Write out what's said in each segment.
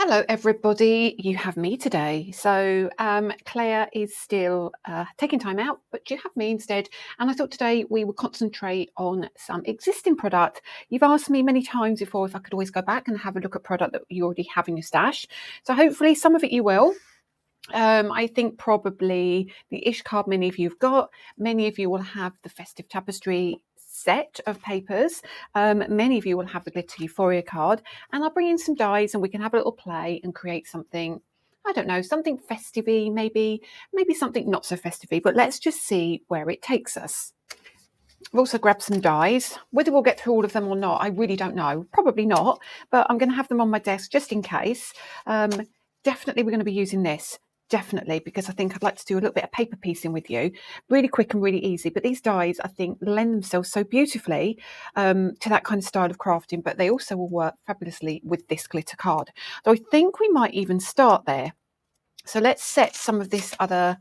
Hello everybody, you have me today. So Claire is still taking time out, but you have me instead. And I thought today we would concentrate on some existing product. You've asked me many times before if I could always go back and have a look at product that you already have in your stash. So hopefully some of it you will. I think probably the Ish card many of you have got. Many of you will have the festive tapestry set of papers. Many of you will have the glitter euphoria card, and I'll bring in some dies and we can have a little play and create something, I don't know, something festive-y, maybe something not so festive-y, but let's just see where it takes us. I've also grabbed some dies. Whether we'll get through all of them or not, I really don't know. Probably not, but I'm going to have them on my desk just in case. Definitely we're going to be using this. Definitely, because I think I'd like to do a little bit of paper piecing with you. Really quick and really easy. But these dies, I think, lend themselves so beautifully to that kind of style of crafting, but they also will work fabulously with this glitter card. So I think we might even start there. So let's set some of this other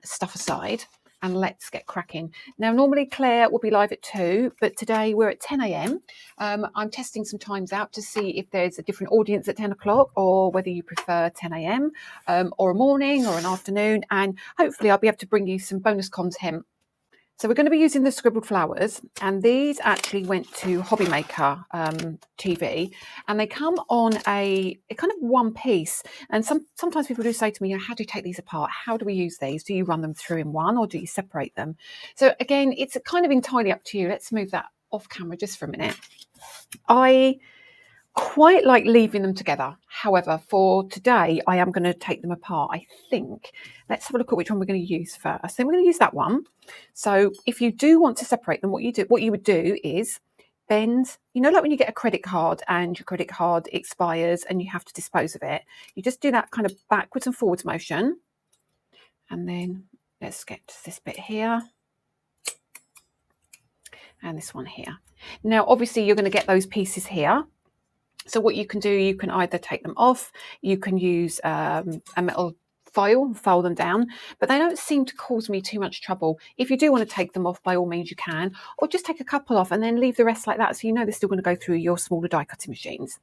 stuff aside and let's get cracking. Now, normally Claire will be live at 2, but today we're at 10 a.m. I'm testing some times out to see if there's a different audience at 10 o'clock or whether you prefer 10 a.m. Or a morning or an afternoon. And hopefully I'll be able to bring you some bonus content. So we're going to be using the scribbled flowers, and these actually went to Hobby Maker TV, and they come on a kind of one piece. And sometimes people do say to me, how do you take these apart? How do we use these? Do you run them through in one or do you separate them? So again, it's kind of entirely up to you. Let's move that off camera just for a minute. I quite like leaving them together. However, for today, I am going to take them apart, I think. Let's have a look at which one we're going to use first. I think we're going to use that one. So if you do want to separate them, what you would do is bend, like when you get a credit card and your credit card expires and you have to dispose of it, you just do that kind of backwards and forwards motion. And then let's get to this bit here. And this one here. Now, obviously, you're going to get those pieces here. So what you can do, you can either take them off, you can use a metal file them down, but they don't seem to cause me too much trouble. If you do want to take them off, by all means you can, or just take a couple off and then leave the rest like that, so they're still going to go through your smaller die cutting machines.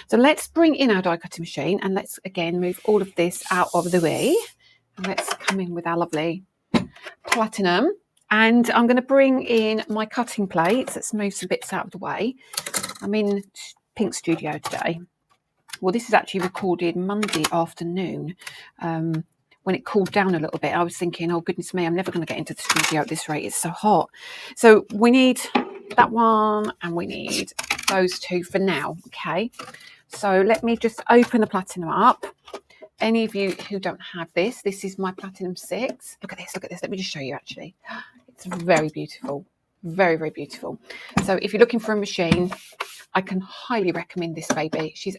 So let's bring in our die cutting machine and let's again move all of this out of the way. And let's come in with our lovely platinum. And I'm going to bring in my cutting plates. Let's move some bits out of the way. I'm in Pink Studio today. Well, this is actually recorded Monday afternoon. When it cooled down a little bit, I was thinking, oh goodness me, I'm never going to get into the studio at this rate. It's so hot. So we need that one and we need those two for now. Okay. So let me just open the platinum up. Any of you who don't have this is my Platinum 6. Look at this, look at this. Let me just show you actually. It's very beautiful. Very, very beautiful. So if you're looking for a machine, I can highly recommend this baby. She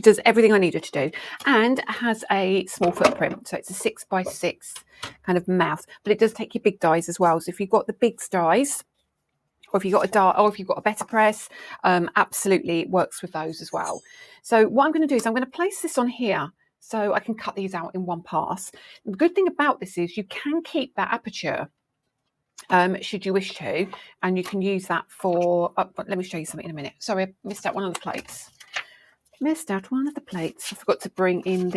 does everything I need her to do, and has a small footprint. So it's a 6x6 kind of mouth, but it does take your big dies as well. So if you've got the big dies, or if you've got a dart, or if you've got a better press, absolutely works with those as well. So what I'm going to do is I'm going to place this on here so I can cut these out in one pass. The good thing about this is you can keep that aperture should you wish to, and you can use that for let me show you something in a minute. Sorry, I missed out one of the plates. I forgot to bring in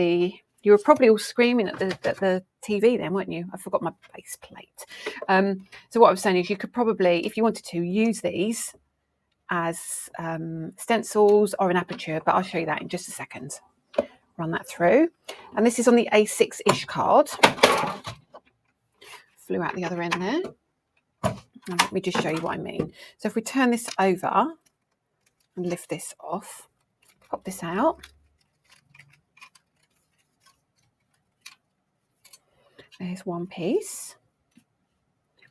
you were probably all screaming at the TV then, weren't you? I forgot my base plate. So what I was saying is you could probably, if you wanted to, use these as stencils or an aperture, but I'll show you that in just a second. Run that through. And this is on the A6-ish card. Flew out the other end there. And let me just show you what I mean. So if we turn this over and lift this off, pop this out. There's one piece,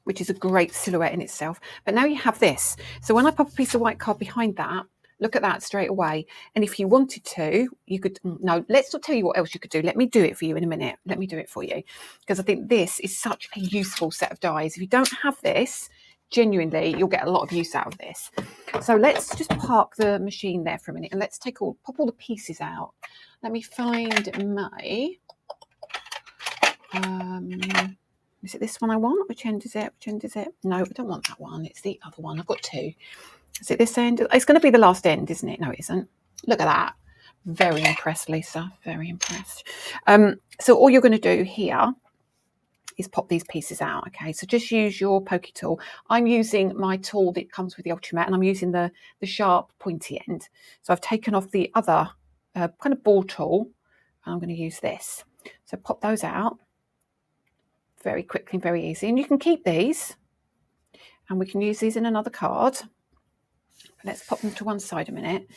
which is a great silhouette in itself. But now you have this. So when I pop a piece of white card behind that, look at that straight away. And if you wanted to, you could, no, let's not tell you what else you could do. Let me do it for you in a minute. Let me do it for you. Because I think this is such a useful set of dies. If you don't have this, genuinely, you'll get a lot of use out of this. So let's just park the machine there for a minute and let's pop all the pieces out. Let me find my, is it this one I want? Which end is it? No, I don't want that one. It's the other one. I've got two. Is it this end? It's going to be the last end, isn't it? No, it isn't. Look at that. Very impressed, Lisa, very impressed. So all you're going to do here is pop these pieces out. Okay, so just use your pokey tool. I'm using my tool that comes with the Ultramat, and I'm using the sharp pointy end. So I've taken off the other kind of ball tool, and I'm going to use this. So pop those out very quickly and very easy. And you can keep these, and we can use these in another card. Let's pop them to one side a minute.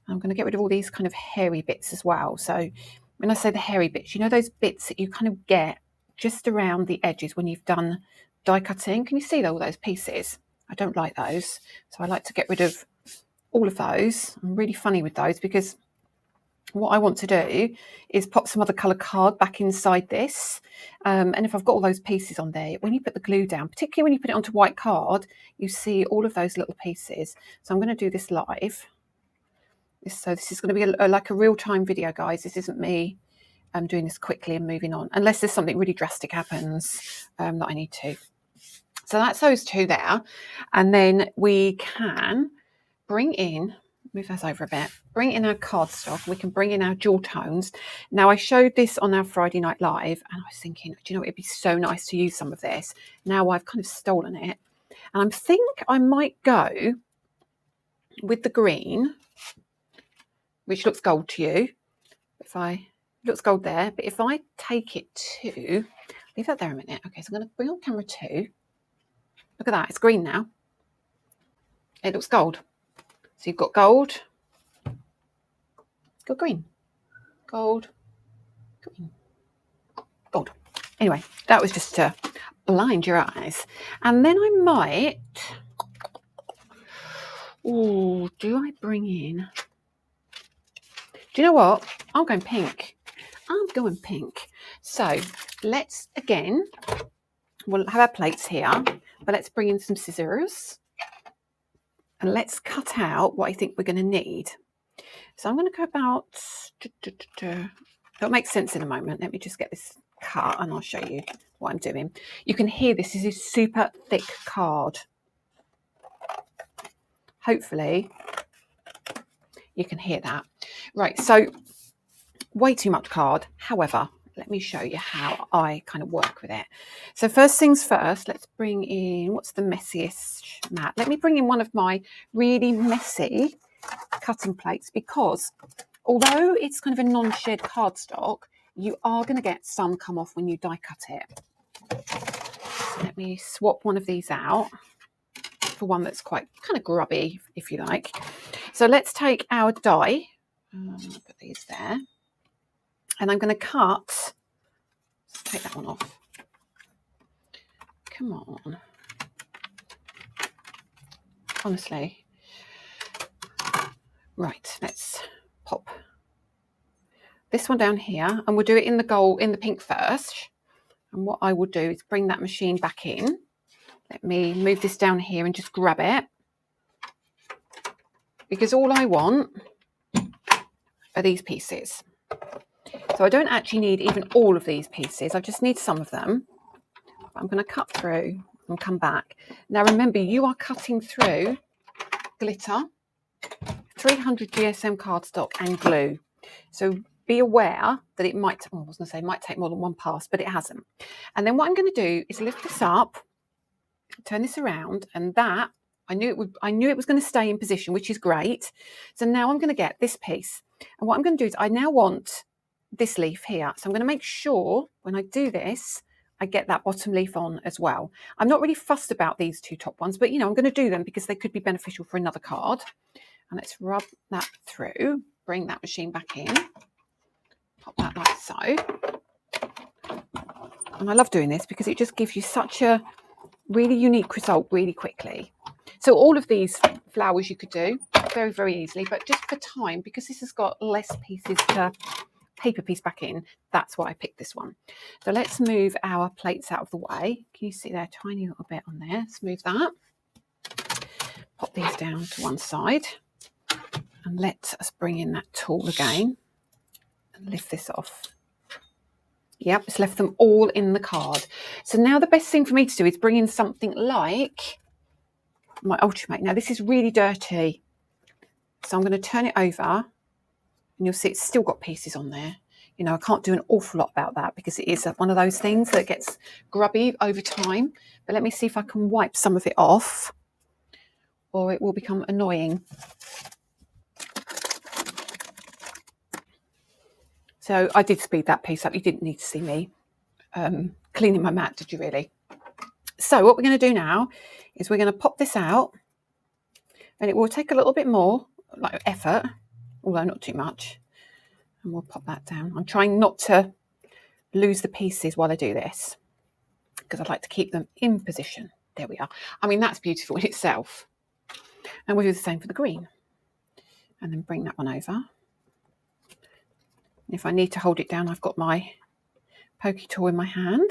I'm going to get rid of all these kind of hairy bits as well. So when I say the hairy bits, you know those bits that you kind of get just around the edges when you've done die cutting? Can you see all those pieces? I don't like those. So I like to get rid of all of those. I'm really funny with those because what I want to do is pop some other colour card back inside this. And if I've got all those pieces on there, when you put the glue down, particularly when you put it onto white card, you see all of those little pieces. So I'm going to do this live. So this is going to be like a real-time video, guys. This isn't me doing this quickly and moving on, unless there's something really drastic happens that I need to. So that's those two there. And then we can bring in, move those over a bit, bring in our cardstock. We can bring in our jewel tones. Now, I showed this on our Friday Night Live, and I was thinking, do you know, it'd be so nice to use some of this. Now I've kind of stolen it. And I think I might go with the green, which looks gold to you. Looks gold there, but if I take it to, leave that there a minute. Okay, so I'm going to bring on camera 2. Look at that, it's green now. It looks gold. So you've got gold, got green, gold, green, gold. Anyway, that was just to blind your eyes. And then I might, do I bring in, do you know what? I'm going pink. I'm going pink. So let's, again, we'll have our plates here, but let's bring in some scissors and let's cut out what I think we're going to need. So I'm going to go about, it'll make sense in a moment. Let me just get this cut and I'll show you what I'm doing. You can hear this is a super thick card. Hopefully you can hear that. Right, so way too much card. However, let me show you how I kind of work with it. So first things first, let's bring in, what's the messiest mat? Let me bring in one of my really messy cutting plates, because although it's kind of a non-shed cardstock, you are going to get some come off when you die cut it. So let me swap one of these out for one that's quite kind of grubby, if you like. So let's take our die, put these there, and I'm going to cut, let's take that one off. Come on. Honestly. Right, let's pop this one down here, and we'll do it in the gold, in the pink first. And what I will do is bring that machine back in. Let me move this down here and just grab it, because all I want are these pieces. So I don't actually need even all of these pieces. I just need some of them. I'm going to cut through and come back. Now remember, you are cutting through glitter, 300 GSM cardstock and glue. So be aware that it might, I was going to say it might take more than one pass, but it hasn't. And then what I'm going to do is lift this up, turn this around, and that, I knew it was going to stay in position, which is great. So now I'm going to get this piece. And what I'm going to do is I now want this leaf here. So I'm going to make sure when I do this, I get that bottom leaf on as well. I'm not really fussed about these two top ones, but you know, I'm going to do them because they could be beneficial for another card. And let's rub that through, bring that machine back in, pop that like so. And I love doing this because it just gives you such a really unique result really quickly. So all of these flowers you could do very, very easily, but just for time, because this has got less pieces to paper piece back in, that's why I picked this one. So let's move our plates out of the way. Can you see there, tiny little bit on there? Let's move that. Pop these down to one side. And let us bring in that tool again and lift this off. Yep, it's left them all in the card. So now the best thing for me to do is bring in something like my Ultramat. Now this is really dirty, so I'm going to turn it over and you'll see it's still got pieces on there. You know, I can't do an awful lot about that because it is one of those things that gets grubby over time. But let me see if I can wipe some of it off, or it will become annoying. So I did speed that piece up. You didn't need to see me cleaning my mat, did you really? So what we're going to do now is we're going to pop this out, and it will take a little bit more like effort, although not too much. And we'll pop that down. I'm trying not to lose the pieces while I do this because I'd like to keep them in position. There we are. I mean, that's beautiful in itself. And we'll do the same for the green. And then bring that one over. And if I need to hold it down, I've got my pokey tool in my hand.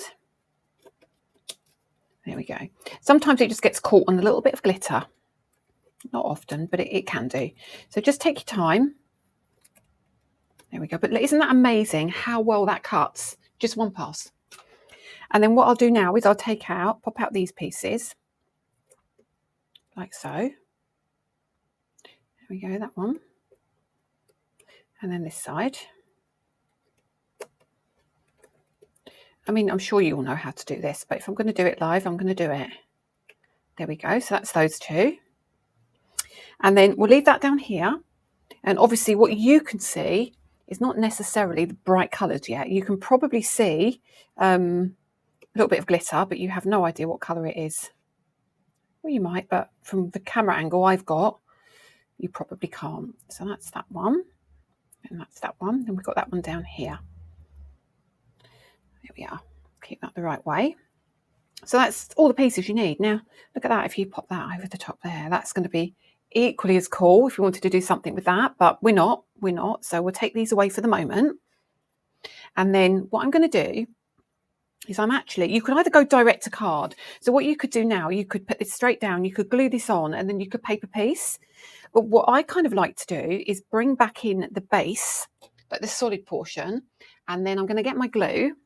There we go. Sometimes it just gets caught on a little bit of glitter. Not often, but it can do. So just take your time. There we go. But isn't that amazing how well that cuts? Just one pass. And then what I'll do now is I'll pop out these pieces. Like so. There we go, that one. And then this side. I mean, I'm sure you all know how to do this, but if I'm going to do it live, I'm going to do it. There we go. So that's those two. And then we'll leave that down here. And obviously what you can see is not necessarily the bright colours yet. You can probably see a little bit of glitter, but you have no idea what colour it is. Well, you might, but from the camera angle I've got, you probably can't. So that's that one. And that's that one. And we've got that one down here. There we are. Keep that the right way. So that's all the pieces you need. Now, look at that. If you pop that over the top there, that's going to be equally as cool if you wanted to do something with that, but we're not. So we'll take these away for the moment. And then what I'm going to do is you could either go direct to card. So what you could do now, you could put this straight down, you could glue this on, and then you could paper piece. But what I kind of like to do is bring back in the base, like the solid portion, and then I'm going to get my glue.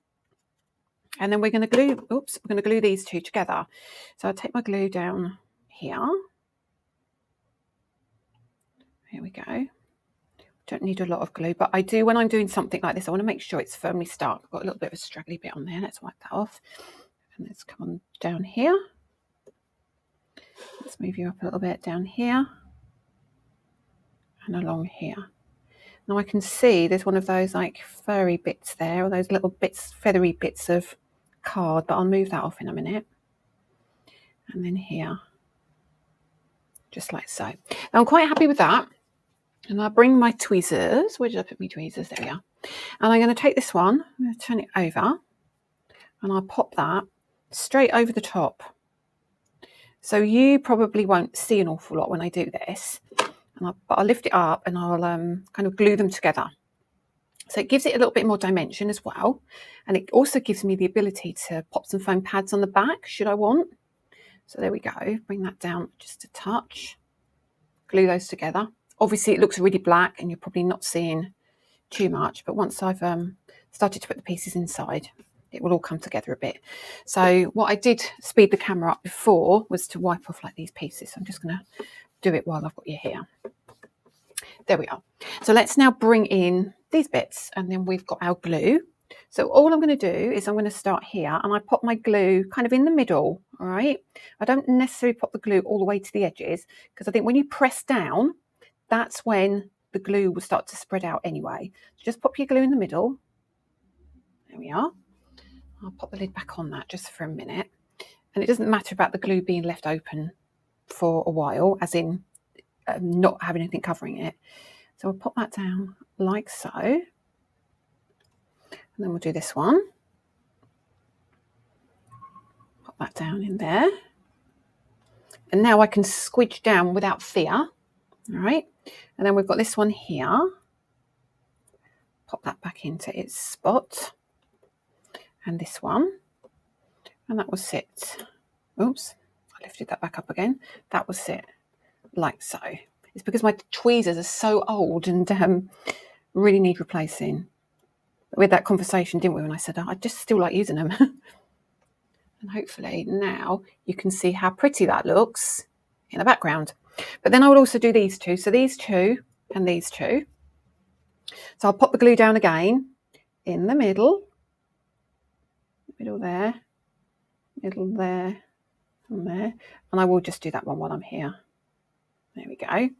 And then we're going to glue these two together. So I'll take my glue down here. Here we go. Don't need a lot of glue, but I do when I'm doing something like this, I want to make sure it's firmly stuck. I've got a little bit of a straggly bit on there. Let's wipe that off. And let's come on down here. Let's move you up a little bit down here. And along here. Now I can see there's one of those like furry bits there, or those little bits, feathery bits of card, but I'll move that off in a minute. And then here, just like so. Now I'm quite happy with that. And I'll bring my tweezers. Where did I put my tweezers? There we are. And I'm going to take this one, I'm going to turn it over, and I'll pop that straight over the top. So you probably won't see an awful lot when I do this. But I'll lift it up and I'll kind of glue them together. So it gives it a little bit more dimension as well. And it also gives me the ability to pop some foam pads on the back, should I want. So there we go. Bring that down just a touch. Glue those together. Obviously, it looks really black and you're probably not seeing too much. But once I've started to put the pieces inside, it will all come together a bit. So what I did speed the camera up before was to wipe off like these pieces. So I'm just going to do it while I've got you here. There we are. So let's now bring in these bits, and then we've got our glue. So all I'm going to do is I'm going to start here, and I pop my glue kind of in the middle. All right. I don't necessarily pop the glue all the way to the edges, because I think when you press down, that's when the glue will start to spread out anyway. So just pop your glue in the middle. There we are. I'll pop the lid back on that just for a minute. And it doesn't matter about the glue being left open for a while, as in not having anything covering it. So we'll pop that down like so. And then we'll do this one. Pop that down in there. And now I can squidge down without fear. All right. And then we've got this one here. Pop that back into its spot. And this one. And that will sit. Oops. I lifted that back up again. That will sit like so. It's because my tweezers are so old and really need replacing. We had that conversation, didn't we, when I said, oh, I just still like using them. And hopefully now you can see how pretty that looks in the background. But then I will also do these two. So these two and these two. So I'll pop the glue down again in the middle there, middle there, and there. And I will just do that one while I'm here. There we go.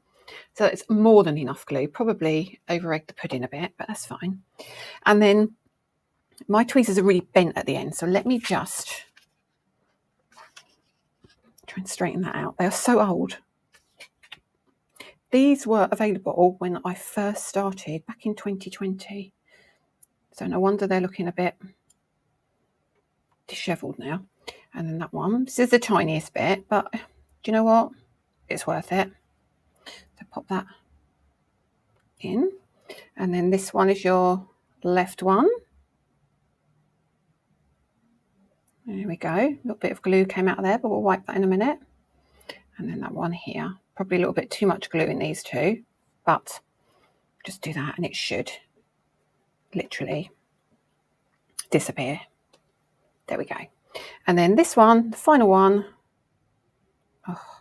So it's more than enough glue, probably over egged the pudding a bit, but that's fine. And then my tweezers are really bent at the end, so let me just try and straighten that out. They are so old. These were available when I first started back in 2020. So no wonder they're looking a bit dishevelled now. And then that one, this is the tiniest bit, but do you know what? It's worth it. So pop that in. And then this one is your left one. There we go. A little bit of glue came out of there, but we'll wipe that in a minute. And then that one here. Probably a little bit too much glue in these two, but just do that and it should literally disappear. There we go. And then this one, the final one, oh,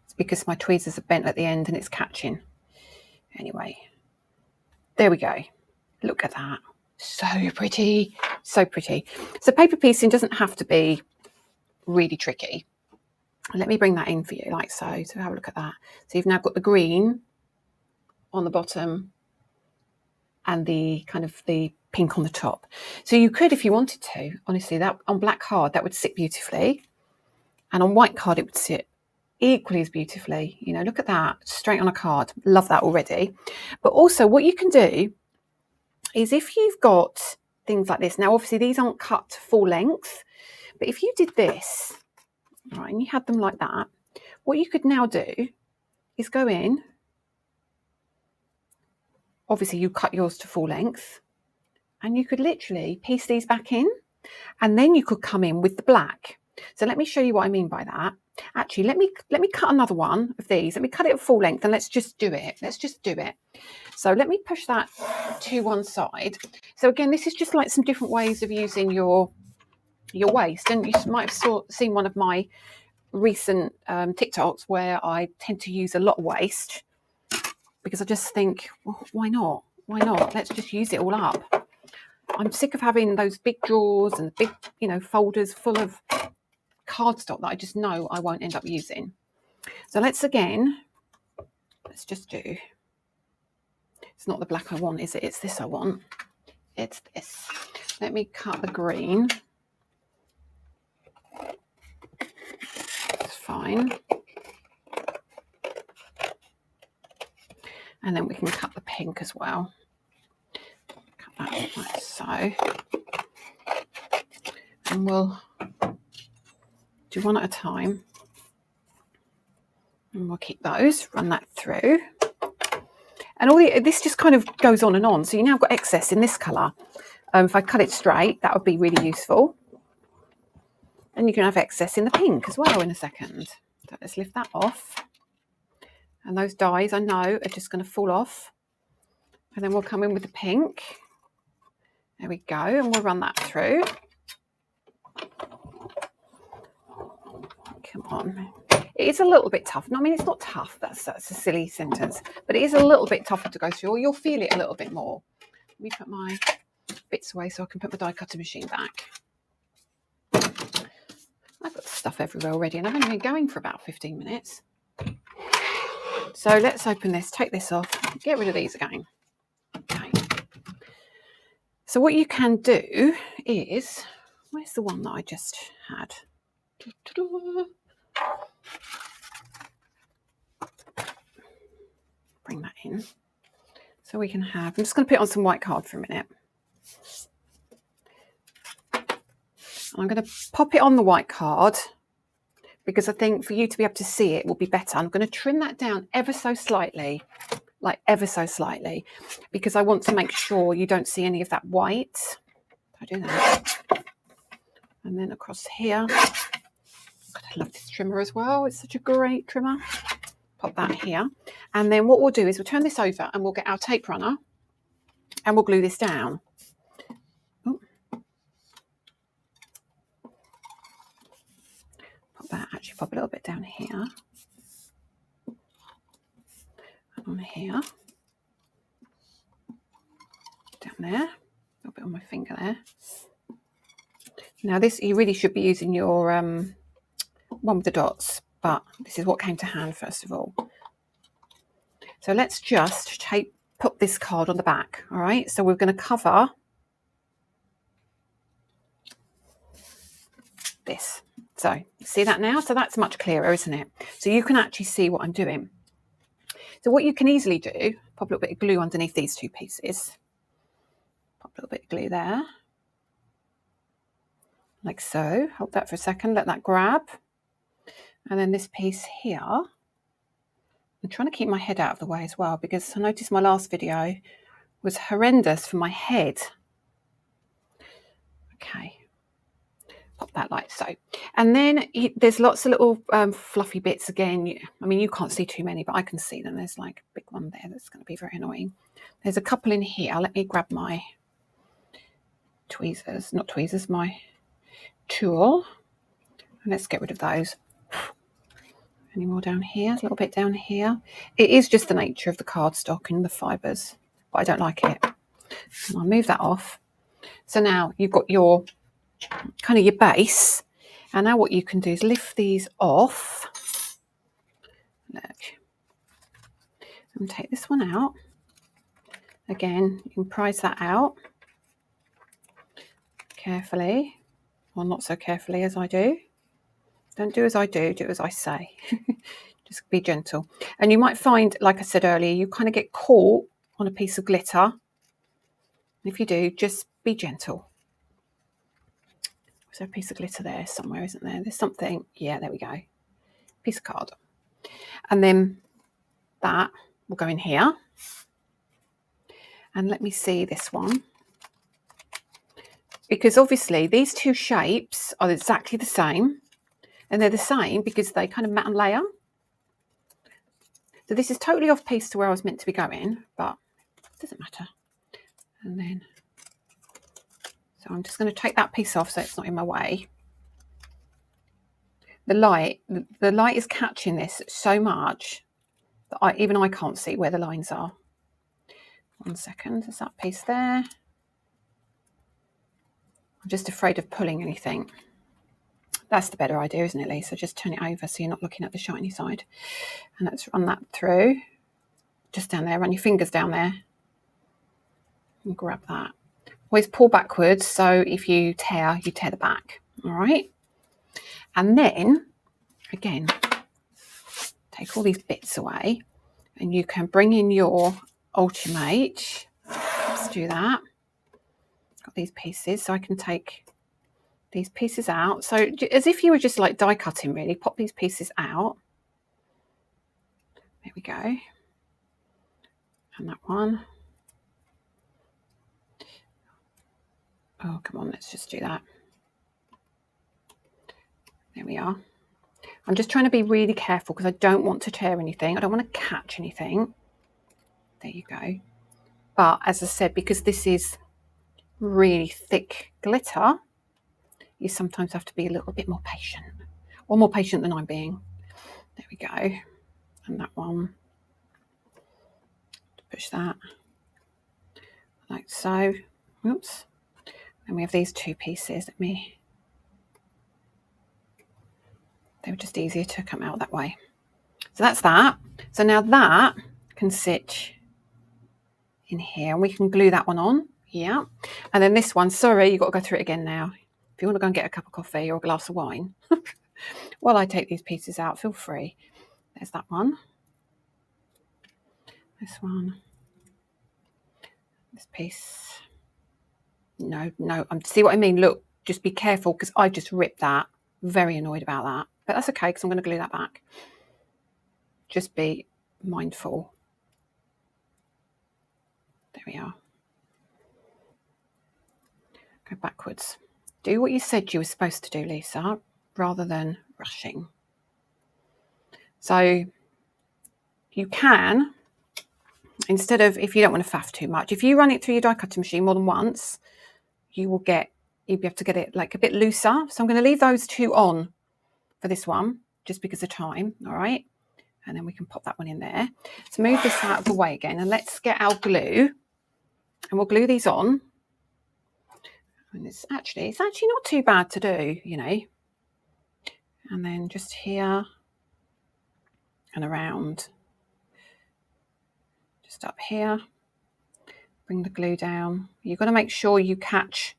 it's because my tweezers are bent at the end and it's catching. Anyway, there we go. Look at that. So pretty, so pretty. So paper piecing doesn't have to be really tricky. Let me bring that in for you like so. So have a look at that. So you've now got the green on the bottom and the kind of the pink on the top. So you could, if you wanted to, honestly, that on black card, that would sit beautifully. And on white card, it would sit equally as beautifully. You know, look at that, straight on a card. Love that already. But also what you can do is if you've got things like this, now obviously these aren't cut to full length, but if you did this, right, and you had them like that, what you could now do is go in. Obviously you cut yours to full length and you could literally piece these back in and then you could come in with the black. So let me show you what I mean by that. Actually, let me cut another one of these. Let me cut it at full length and let's just do it. Let's just do it. So let me push that to one side. So again, this is just like some different ways of using your waste. And you might have seen one of my recent TikToks where I tend to use a lot of waste because I just think, well, why not? Why not? Let's just use it all up. I'm sick of having those big drawers and big, folders full of cardstock that I just know I won't end up using. So let's just do, it's not the black I want, is it? It's this I want. It's this. Let me cut the green. It's fine. And then we can cut the pink as well. Cut that like so. And we'll do one at a time. And we'll keep those, run that through. And this just kind of goes on and on. So you now got excess in this colour. If I cut it straight, that would be really useful. And you can have excess in the pink as well in a second. So let's lift that off. And those dies, I know, are just going to fall off. And then we'll come in with the pink. There we go. And we'll run that through. Come on. It is a little bit tough. No, I mean, it's not tough. That's a silly sentence. But it is a little bit tougher to go through, or you'll feel it a little bit more. Let me put my bits away so I can put my die cutter machine back. I've got stuff everywhere already, and I've only been going for about 15 minutes. So let's open this, take this off, get rid of these again. Okay. So what you can do is, where's the one that I just had? Bring that in. So we can have, I'm just going to put it on some white card for a minute. I'm going to pop it on the white card because I think for you to be able to see it will be better. I'm going to trim that down ever so slightly, like ever so slightly, because I want to make sure you don't see any of that white. I do that. And then across here, God, I love this trimmer as well. It's such a great trimmer. Pop that here. And then what we'll do is we'll turn this over and we'll get our tape runner and we'll glue this down. Ooh. Pop a little bit down here. And on here. down there, a little bit on my finger there. Now this, you really should be using your one with the dots, but this is what came to hand first of all. So let's just put this card on the back. All right, so we're going to cover this. So see that now? So that's much clearer, isn't it? So you can actually see what I'm doing. So what you can easily do, pop a little bit of glue underneath these two pieces. Pop a little bit of glue there. Like so. Hold that for a second, let that grab. And then this piece here, I'm trying to keep my head out of the way as well, because I noticed my last video was horrendous for my head. Okay. Pop that like so. And then there's lots of little fluffy bits again. I mean, you can't see too many, but I can see them. There's like a big one there that's going to be very annoying. There's a couple in here. Let me grab my tweezers, not tweezers, my tool. And let's get rid of those. Any more down here? A little bit down here. It is just the nature of the cardstock and the fibres, but I don't like it. And I'll move that off. So now you've got your kind of your base, and now what you can do is lift these off. Look, and take this one out. Again, you can prise that out carefully, or not so carefully as I do. Don't do as I do, do as I say. Just be gentle. And you might find, like I said earlier, you kind of get caught on a piece of glitter. If you do, just be gentle. Is there a piece of glitter there somewhere, isn't there? There's something. Yeah, there we go. Piece of card. And then that will go in here. And let me see this one. Because obviously these two shapes are exactly the same. And they're the same because they kind of mat and layer. So this is totally off piece to where I was meant to be going, but it doesn't matter. And then, so I'm just going to take that piece off so it's not in my way. The light is catching this so much that even I can't see where the lines are. 1 second, there's that piece there. I'm just afraid of pulling anything. That's the better idea, isn't it, Lisa? Just turn it over so you're not looking at the shiny side. And let's run that through. Just down there, run your fingers down there. And grab that. Always pull backwards, so if you tear the back. All right? And then, again, take all these bits away. And you can bring in your Ultimate. Let's do that. Got these pieces, so I can take these pieces out. So as if you were just like die cutting, really. Pop these pieces out. There we go. And that one. Oh, come on, let's just do that. There we are. I'm just trying to be really careful because I don't want to tear anything. I don't want to catch anything. There you go. But as I said, because this is really thick glitter, you sometimes have to be a little bit more patient, or more patient than I'm being. There we go. And that one. Push that like so. Oops. And we have these two pieces. They were just easier to come out that way. So that's that. So now that can sit in here, and we can glue that one on. Yeah. And then this one, sorry, you've got to go through it again now. If you want to go and get a cup of coffee or a glass of wine while I take these pieces out, feel free. There's that one. This one. This piece. No, see what I mean? Look, just be careful because I just ripped that. Very annoyed about that. But that's okay because I'm going to glue that back. Just be mindful. There we are. Go backwards. Do what you said you were supposed to do, Lisa, rather than rushing. So you can, instead of, if you don't want to faff too much, if you run it through your die cutting machine more than once, you'll be able to get it like a bit looser. So I'm going to leave those two on for this one, just because of time, all right? And then we can pop that one in there. So move this out of the way again, and let's get our glue And we'll glue these on. And it's actually not too bad to do, you know. And then just here and around, just up here, bring the glue down. You've got to make sure you catch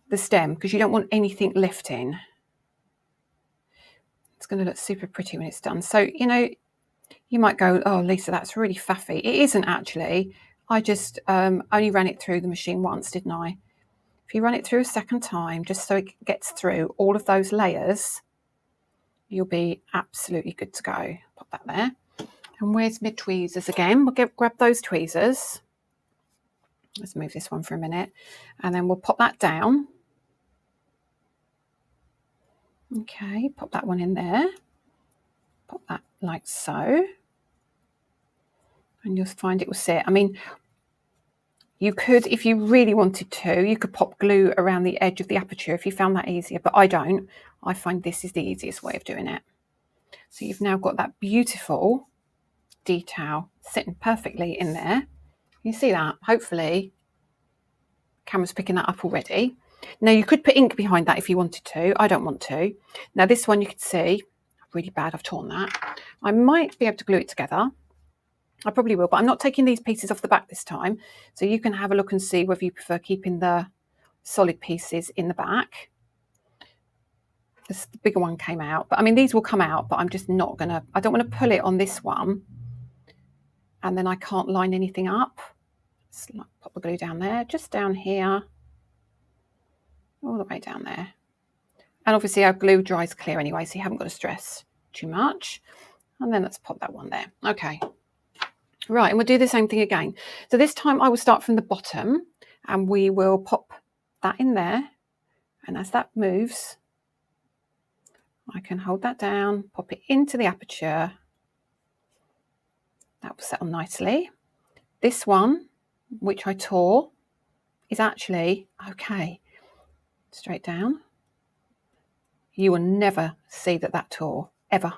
the stem because you don't want anything lifting. It's going to look super pretty when it's done. So, you know, you might go, oh, Lisa, that's really faffy. It isn't actually. I just only ran it through the machine once, didn't I? If you run it through a second time, just so it gets through all of those layers, you'll be absolutely good to go. Pop that there. And where's my tweezers again? We'll grab those tweezers. Let's move this one for a minute. And then we'll pop that down. Okay, pop that one in there. Pop that like so. And you'll find it will sit. I mean, you could, if you really wanted to, you could pop glue around the edge of the aperture if you found that easier, but I don't. I find this is the easiest way of doing it. So you've now got that beautiful detail sitting perfectly in there. You see that? Hopefully, camera's picking that up already. Now you could put ink behind that if you wanted to. I don't want to. Now this one you can see, really bad, I've torn that. I might be able to glue it together. I probably will, but I'm not taking these pieces off the back this time. So you can have a look and see whether you prefer keeping the solid pieces in the back. The bigger one came out, but I mean, these will come out, but I'm just not gonna, I don't want to pull it on this one. And then I can't line anything up. Just pop the glue down there, just down here, all the way down there. And obviously our glue dries clear anyway, so you haven't got to stress too much. And then let's pop that one there. Okay. Right, and we'll do the same thing again. So this time I will start from the bottom and we will pop that in there. And as that moves, I can hold that down, pop it into the aperture. That will settle nicely. This one, which I tore, is actually okay. Straight down. You will never see that tore, ever.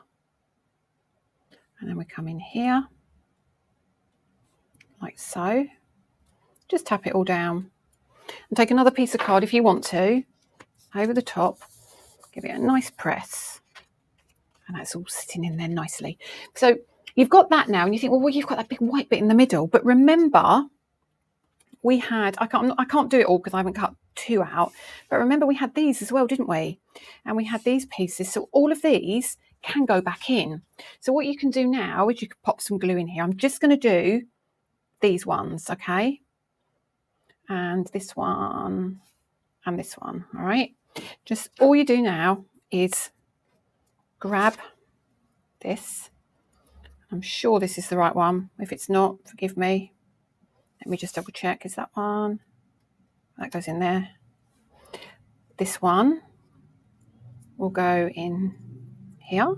And then we come in here. Like so. Just tap it all down and take another piece of card if you want to over the top, give it a nice press, and that's all sitting in there nicely. So you've got that now, and you think, well, you've got that big white bit in the middle, but remember we had, I can't do it all because I haven't cut two out, but remember we had these as well, didn't we? And we had these pieces, so all of these can go back in. So what you can do now is you can pop some glue in here. I'm just going to do these ones, okay, and this one and this one. All right, just all you do now is grab this. I'm sure this is the right one. If it's not, forgive me. Let me just double check. Is that one? That goes in there. This one will go in here.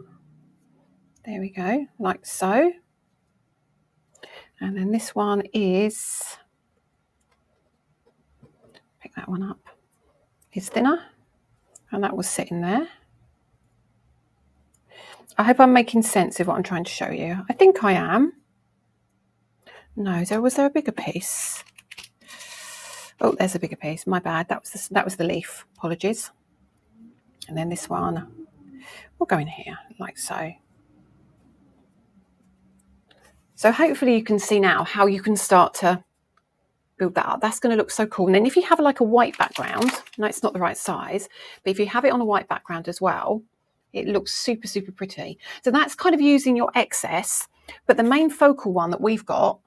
There we go, like so. And then this one is, pick that one up, is thinner, and that will sit in there. I hope I'm making sense of what I'm trying to show you. I think I am. No, was there a bigger piece? Oh, there's a bigger piece. My bad. That was the leaf. Apologies. And then this one will go in here, like so. So hopefully you can see now how you can start to build that up. That's going to look so cool. And then if you have like a white background, no, it's not the right size, but if you have it on a white background as well, it looks super, super pretty. So that's kind of using your excess, but the main focal one that we've got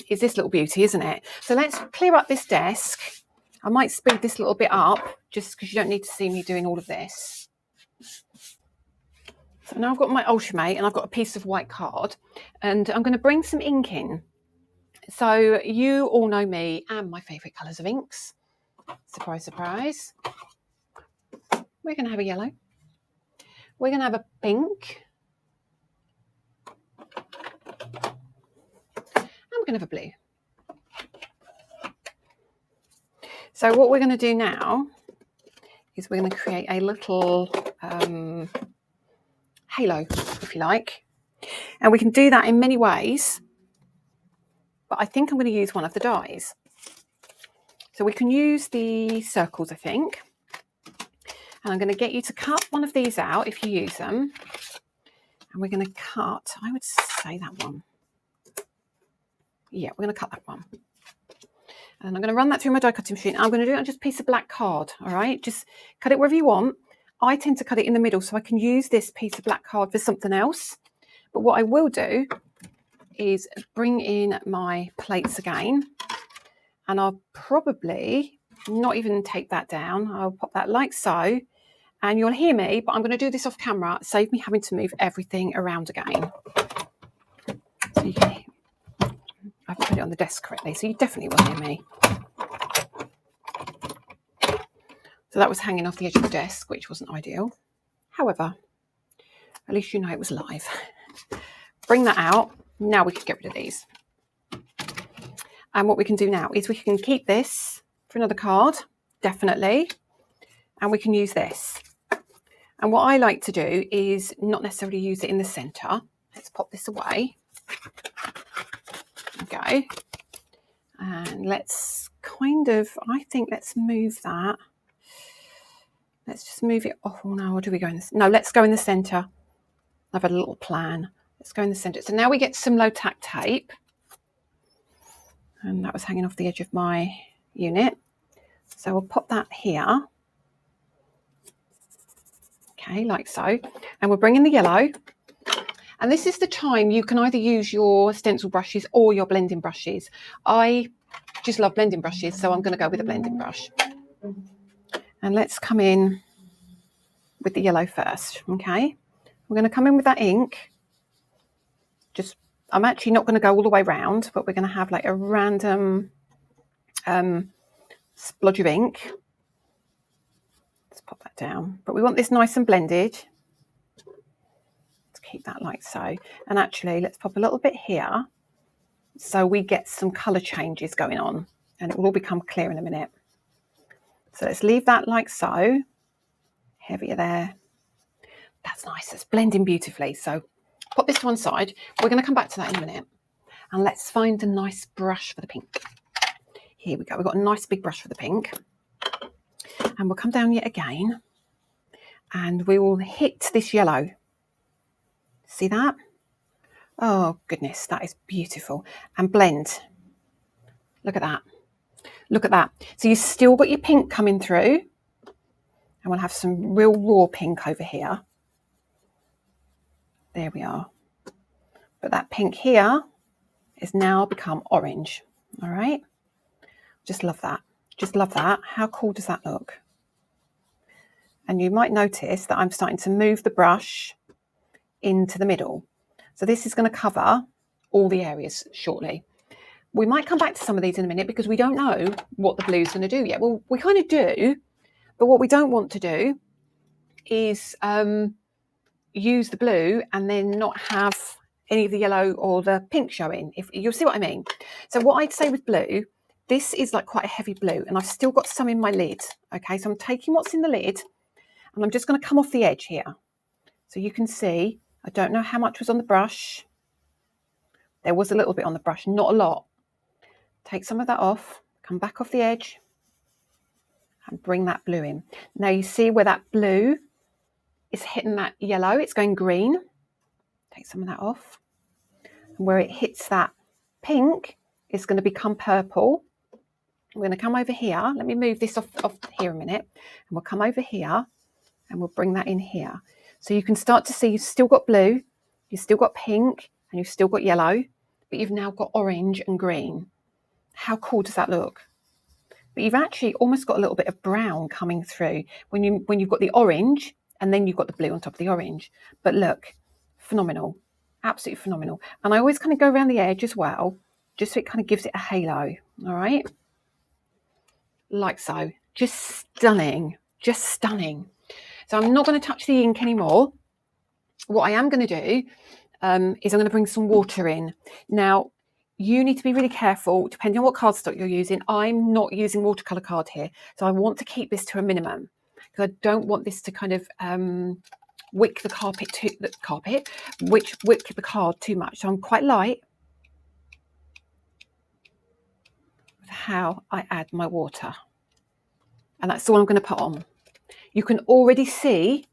is this little beauty, isn't it? So let's clear up this desk. I might speed this a little bit up just because you don't need to see me doing all of this. So now I've got my Ultimate and I've got a piece of white card and I'm going to bring some ink in. So you all know me and my favourite colours of inks. Surprise, surprise. We're going to have a yellow. We're going to have a pink. And we're going to have a blue. So what we're going to do now is we're going to create a little halo, if you like. And we can do that in many ways. but I think I'm going to use one of the dies. So we can use the circles, I think. And I'm going to get you to cut one of these out if you use them. And we're going to cut, I would say that one. Yeah, we're going to cut that one. And I'm going to run that through my die cutting machine. I'm going to do it on just a piece of black card, all right? Just cut it wherever you want. I tend to cut it in the middle so I can use this piece of black card for something else. But what I will do is bring in my plates again. And I'll probably not even take that down. I'll pop that like so. And you'll hear me, but I'm going to do this off camera, save me having to move everything around again. So you can, I've put it on the desk correctly, so you definitely will hear me. So that was hanging off the edge of the desk, which wasn't ideal. However, at least you know it was live. Bring that out. Now we can get rid of these. And what we can do now is we can keep this for another card, definitely. And we can use this. And what I like to do is not necessarily use it in the centre. Let's pop this away. Go. And let's kind of, I think let's move that. Let's just move it off. Oh no, or do we go in this? No, let's go in the centre. I've had a little plan. Let's go in the centre. So now we get some low tack tape. And that was hanging off the edge of my unit. So we'll pop that here. Okay, like so. And we'll bring in the yellow. And this is the time you can either use your stencil brushes or your blending brushes. I just love blending brushes, so I'm going to go with a blending brush. And let's come in with the yellow first, okay? We're going to come in with that ink. I'm actually not going to go all the way round, but we're going to have like a random splodge of ink. Let's pop that down. But we want this nice and blended. Let's keep that like so. And actually, let's pop a little bit here so we get some colour changes going on. And it will all become clear in a minute. So let's leave that like so. Heavier there. That's nice. It's blending beautifully. So pop this to one side. We're going to come back to that in a minute. And let's find a nice brush for the pink. Here we go. We've got a nice big brush for the pink. And we'll come down yet again. And we will hit this yellow. See that? Oh, goodness. That is beautiful. And blend. Look at that. Look at that. So you've still got your pink coming through. And we'll have some real raw pink over here. There we are. But that pink here is now become orange. All right. Just love that. Just love that. How cool does that look? And you might notice that I'm starting to move the brush into the middle. So this is going to cover all the areas shortly. We might come back to some of these in a minute because we don't know what the blue is going to do yet. Well, we kind of do, but what we don't want to do is use the blue and then not have any of the yellow or the pink showing, if you'll see what I mean. So what I'd say with blue, this is like quite a heavy blue and I've still got some in my lid. Okay, so I'm taking what's in the lid and I'm just going to come off the edge here. So you can see, I don't know how much was on the brush. There was a little bit on the brush, not a lot. Take some of that off, come back off the edge and bring that blue in. Now you see where that blue is hitting that yellow, it's going green. Take some of that off. And where it hits that pink, it's going to become purple. We're going to come over here. Let me move this off here a minute. And we'll come over here and we'll bring that in here. So you can start to see you've still got blue, you've still got pink, and you've still got yellow, but you've now got orange and green. How cool does that look? But you've actually almost got a little bit of brown coming through when you've got the orange and then you've got the blue on top of the orange. But look, phenomenal, absolutely phenomenal. And I always kind of go around the edge as well, just so it kind of gives it a halo, all right? Like so, just stunning, just stunning. So I'm not going to touch the ink anymore. What I am going to do is I'm going to bring some water in. Now, you need to be really careful, depending on what cardstock you're using. I'm not using watercolour card here, so I want to keep this to a minimum because I don't want this to kind of wick the card too much. So I'm quite light. how I add my water. And that's all I'm going to put on. You can already see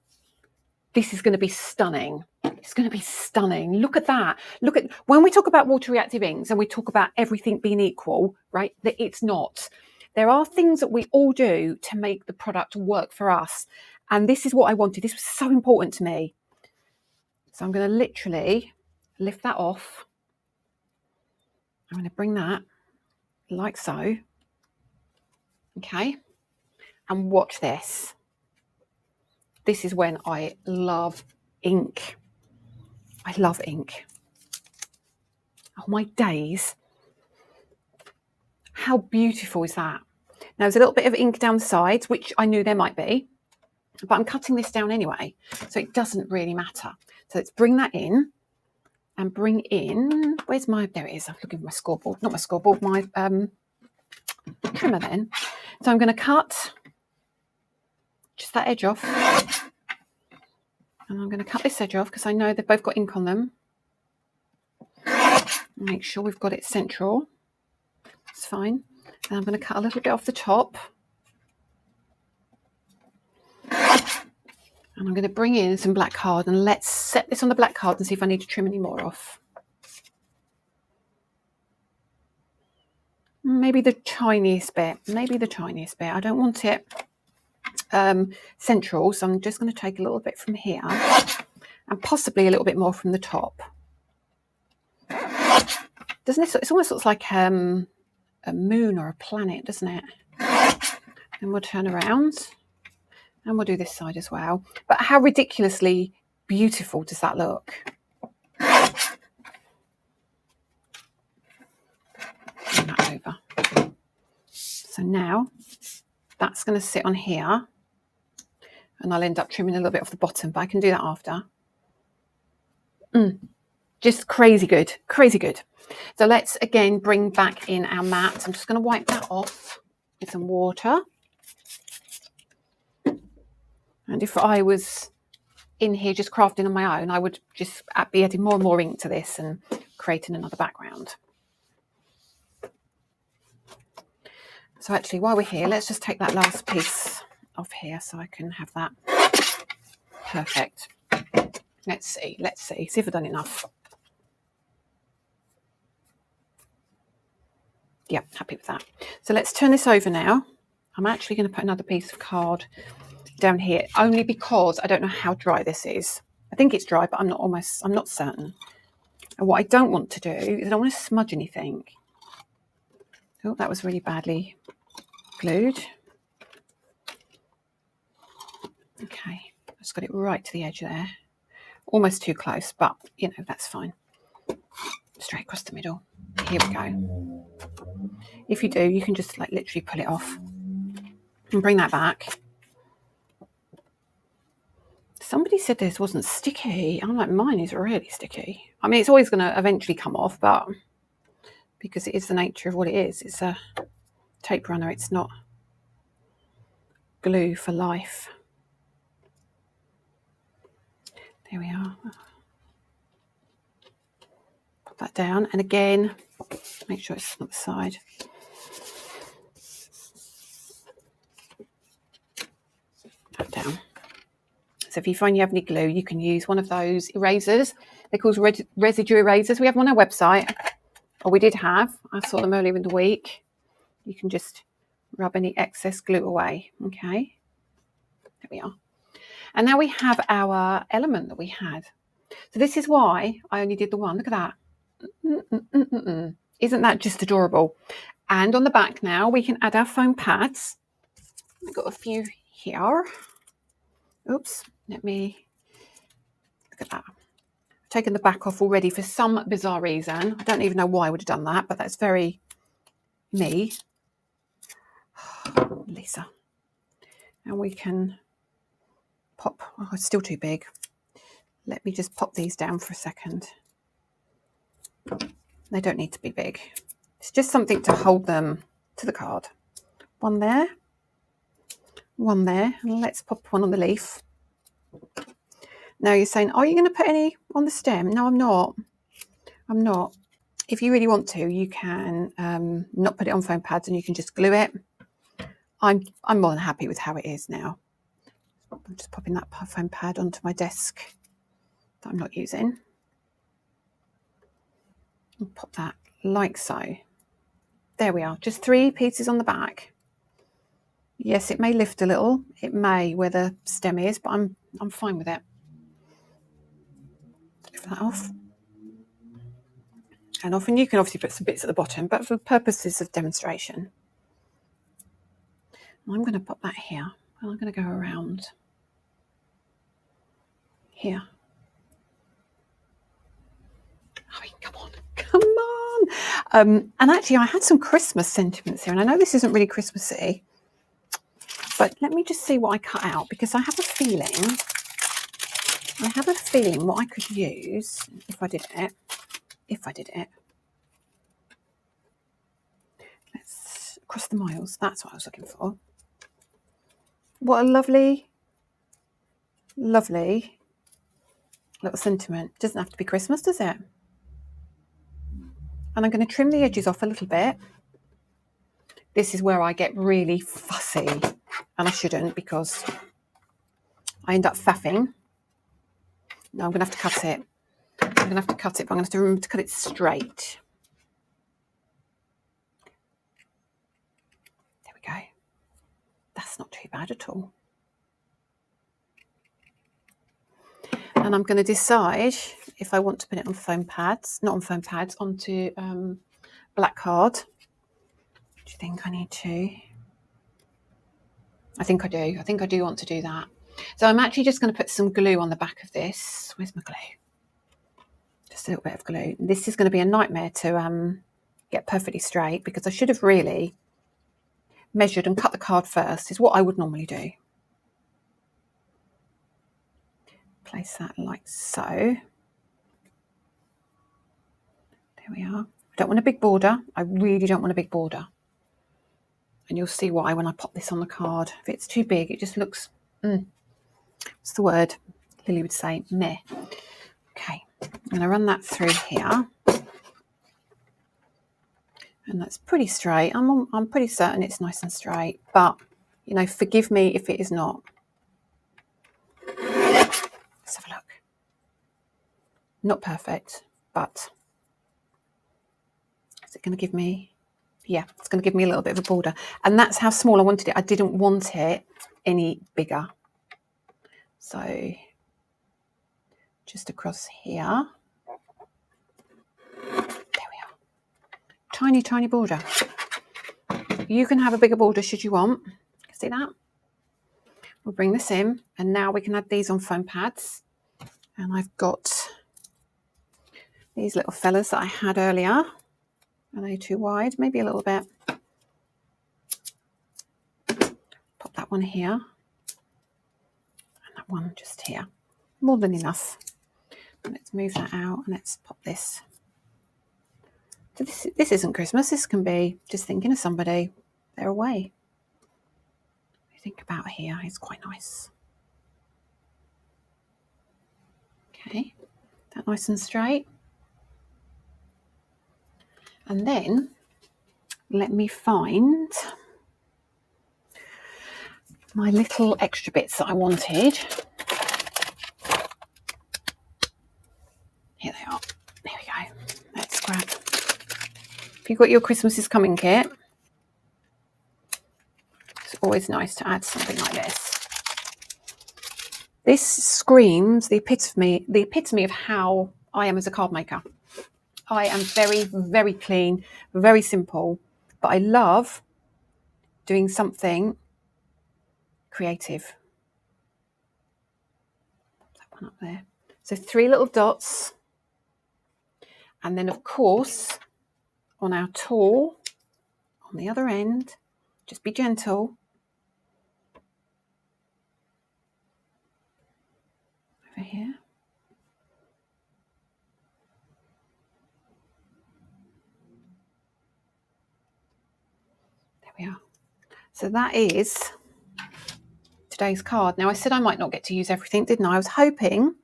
this is going to be stunning. It's going to be stunning. Look at that. Look at, when we talk about water reactive inks and we talk about everything being equal, right? That it's not. There are things that we all do to make the product work for us. And this is what I wanted. This was so important to me. So I'm going to literally lift that off. I'm going to bring that like so. Okay. And watch this. This is when I love ink. I love ink. Oh my days. How beautiful is that? Now there's a little bit of ink down the sides, which I knew there might be, but I'm cutting this down anyway, so it doesn't really matter. So let's bring that in and bring in, where's my, there it is. I'm looking for my scoreboard, not my scoreboard, my trimmer then. So I'm going to cut just that edge off. And I'm going to cut this edge off because I know they've both got ink on them. Make sure we've got it central. It's fine. And I'm going to cut a little bit off the top. And I'm going to bring in some black card and let's set this on the black card and see if I need to trim any more off. Maybe the tiniest bit. Maybe the tiniest bit. I don't want it central, so I'm just going to take a little bit from here and possibly a little bit more from the top. Doesn't it? It almost looks like a moon or a planet, doesn't it? And we'll turn around and we'll do this side as well. But how ridiculously beautiful does that look? Bring that over. So now that's going to sit on here. And I'll end up trimming a little bit off the bottom, but I can do that after. Just crazy good, crazy good. So let's again bring back in our mat. I'm just going to wipe that off with some water. And if I was in here just crafting on my own, I would just be adding more and more ink to this and creating another background. So actually, while we're here, let's just take that last piece off here so I can have that. Perfect. Let's see if I've done enough. Yeah, happy with that. So let's turn this over now. I'm actually going to put another piece of card down here, only because I don't know how dry this is. I think it's dry, but I'm not certain. And what I don't want to do is I don't want to smudge anything. Oh, that was really badly glued. Okay, I just got it right to the edge there. Almost too close, but you know, that's fine. Straight across the middle. Here we go. If you do, you can just like literally pull it off and bring that back. Somebody said this wasn't sticky. I'm like, mine is really sticky. I mean, it's always going to eventually come off, but because it is the nature of what it is, it's a tape runner. It's not glue for life. There we are. Put that down. And again, make sure it's not the side. That down. So if you find you have any glue, you can use one of those erasers. They're called residue erasers. We have them on our website, or we did have. I saw them earlier in the week. You can just rub any excess glue away. Okay, there we are. And now we have our element that we had. So this is why I only did the one. Look at that. Isn't that just adorable? And on the back now, we can add our foam pads. I've got a few here. Oops, let me, look at that. I've taken the back off already for some bizarre reason. I don't even know why I would have done that, but that's very me. Lisa. And we can pop, oh, it's still too big. Let me just pop these down for a second. They don't need to be big. It's just something to hold them to the card. One there. One there. And let's pop one on the leaf. Now you're saying, are you going to put any on the stem? No, I'm not. I'm not. If you really want to, you can not put it on foam pads and you can just glue it. I'm more than happy with how it is now. I'm just popping that foam pad onto my desk that I'm not using. I'll pop that like so. There we are, just 3 pieces on the back. Yes, it may lift a little, it may where the stem is, but I'm fine with it. Lift that off. And off, and you can obviously put some bits at the bottom, but for purposes of demonstration, I'm going to pop that here, and I'm going to go around here. Oh, come on, come on. And actually, I had some Christmas sentiments here, and I know this isn't really Christmassy, but let me just see what I cut out, because I have a feeling what I could use if I did it. Let's cross the miles. That's what I was looking for. What a lovely, lovely little sentiment. Doesn't have to be Christmas, does it? And I'm going to trim the edges off a little bit. This is where I get really fussy, and I shouldn't, because I end up faffing. No, I'm going to have to cut it. But I'm going to have to remember to cut it straight. There we go. That's not too bad at all. And I'm going to decide if I want to put it on foam pads, not on foam pads, onto black card. Do you think I need to? I think I do. I think I do want to do that. So I'm actually just going to put some glue on the back of this. Where's my glue? Just a little bit of glue. This is going to be a nightmare to get perfectly straight, because I should have really measured and cut the card first, is what I would normally do. Place that like so. There we are. I don't want a big border. I really don't want a big border. And you'll see why when I pop this on the card. If it's too big, it just looks, what's the word? Lily would say, meh. Okay, I'm going to run that through here. And that's pretty straight. I'm pretty certain it's nice and straight, but, you know, forgive me if it is not. Let's have a look. Not perfect, but is it going to give me, yeah, it's going to give me a little bit of a border. And that's how small I wanted it. I didn't want it any bigger. So just across here. There we are. Tiny, tiny border. You can have a bigger border should you want. See that? We'll bring this in, and now we can add these on foam pads. And I've got these little fellas that I had earlier. Are they too wide? Maybe a little bit. Pop that one here. And that one just here. More than enough. Let's move that out and let's pop this. So this isn't Christmas. This can be just thinking of somebody. They're away. What you think about here? It's quite nice. Okay, that nice and straight. And then let me find my little extra bits that I wanted. Here they are. There we go. Let's grab. If you've got your Christmas is Coming kit, it's always nice to add something like this. This screams the epitome of how I am as a card maker. I am very, very clean, very simple, but I love doing something creative. Put that one up there. So 3 little dots. And then, of course, on our tool, on the other end, just be gentle. Over here. There we are. So that is today's card. Now, I said I might not get to use everything, didn't I? I was hoping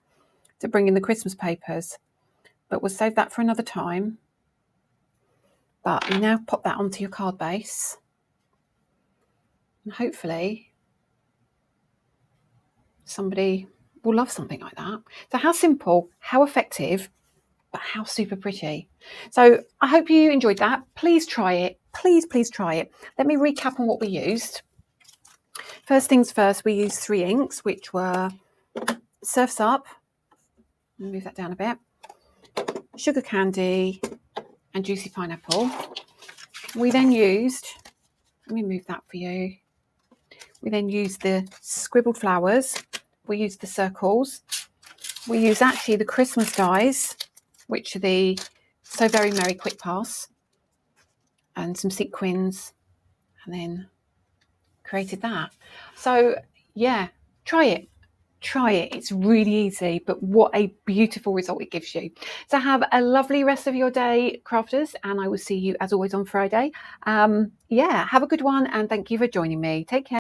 to bring in the Christmas papers, but we'll save that for another time. But you now pop that onto your card base, and hopefully somebody will love something like that. So how simple, how effective, but how super pretty. So I hope you enjoyed that. Please try it. Please try it. Let me recap on what we used. First things first, we used 3 inks, which were Surf's Up. Move that down a bit. Sugar Candy and Juicy Pineapple. We then used, let me move that for you. We then used the scribbled flowers. We used the circles. We used actually the Christmas dies, which are the So Very Merry Quick Pass, and some sequins, and then created that. So yeah, try it. Try it. It's really easy, but what a beautiful result it gives you. So have a lovely rest of your day, crafters, and I will see you as always on Friday. Yeah, have a good one, and thank you for joining me. Take care.